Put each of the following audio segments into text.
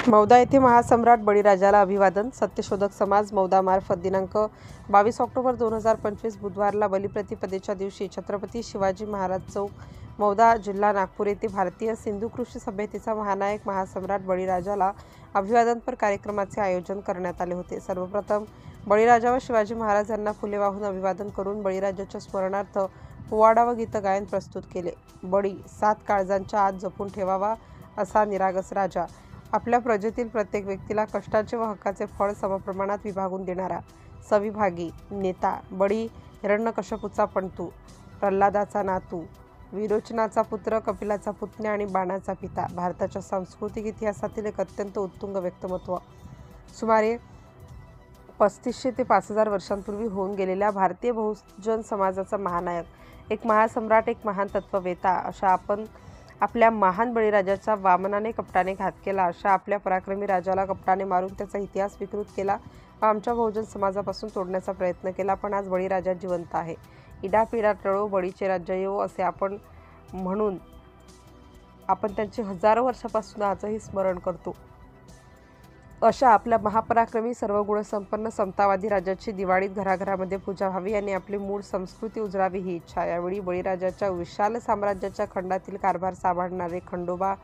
मौदा येथे महासम्राट बळीराजाला अभिवादन. सत्यशोधक समाज मौदामार्फत दिनांक 22 ऑक्टोबर 2025 बुधवारला बलिप्रतिपदेच्या दिवशी छत्रपती शिवाजी महाराज चौक, मौदा, जिल्हा नागपूर येथे भारतीय सिंधू कृषी सभ्यतेचा महानायक महासम्राट बळीराजाला अभिवादनपर कार्यक्रमाचे आयोजन करण्यात आले होते. सर्वप्रथम बळीराजा व शिवाजी महाराज यांना फुले वाहून अभिवादन करून बळीराजाच्या स्मरणार्थ पोवाडा व गीतगायन प्रस्तुत केले. बळी 7 काळजांच्या आत जपून ठेवावा असा निरागस राजा, आपल्या प्रजेतील प्रत्येक व्यक्तीला कष्टाचे व हक्काचे फळ समप्रमाणात विभागून देणारा सविभागी नेता. बळी हिरण्यकश्यपूचा पणतू, प्रल्हादाचा नातू, विरोचनाचा पुत्र, कपिलाचा पुतण्या आणि बाणाचा पिता. भारताच्या सांस्कृतिक इतिहासातील एक अत्यंत उत्तुंग व्यक्तिमत्व. सुमारे 3500 ते 5000 वर्षांपूर्वी होऊन गेलेल्या भारतीय बहुजन समाजाचा महानायक, एक महासम्राट, एक महान तत्ववेता अशा आपण आपल्या महान बळीराजाचा वामनाने कपटाने घात केला. अशा आपल्या पराक्रमी राजाला कपटाने मारून त्याचा इतिहास विकृत केला व आमच्या बहुजन समाजापासून तोडण्याचा प्रयत्न केला. पण आज बळीराजा जिवंत आहे. इडापिडा टळो, बळीचे राज्य येवो असे आपण म्हणून आपण त्यांचे हजारो वर्षापासून आजही स्मरण करतो. अशा आपल्या महापराक्रमी, सर्व गुणसंपन्न, समतावादी राजाची दिवाळीत घराघरामध्ये पूजा व्हावी आणि आपली मूळ संस्कृती उजळावी ही इच्छा. यावेळी बळीराजाच्या विशाल साम्राज्याच्या खंडातील कारभार सांभाळणारे खंडोबा,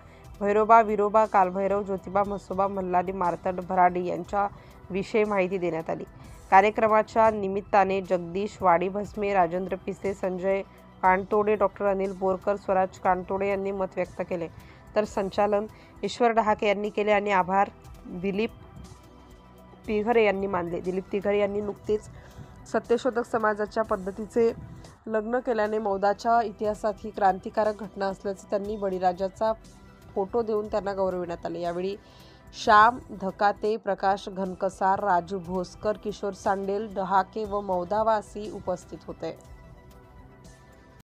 भैरोबा, विरोबा, कालभैरव, ज्योतिबा, म्हसोबा, मल्हारी, मार्तंड, भराडी यांच्या विषयी माहिती देण्यात आली. कार्यक्रमाच्या निमित्ताने जगदीश वाडी-भस्मे, राजेंद्र पिसे, संजय कानतोडे, डॉ. अनिल बोरकर, स्वराज कानतोडे यांनी मत व्यक्त केले, तर संचालन ईश्वर डहाके यांनी केले आणि आभार दिलीप तिघरे यांनी मानले. दिलीप तिघरे यांनी नुकतेच सत्यशोधक समाजाच्या पद्धतीचे लग्न केल्याने मौदाच्या इतिहासात ही क्रांतिकारक घटना असल्याचे त्यांनी बळीराजाचा फोटो देऊन त्यांना गौरविण्यात आले. यावेळी श्याम धकाते, प्रकाश घनकसार, राजू भोसकर, किशोर सांडेल, डहाके व मौदावासी उपस्थित होते.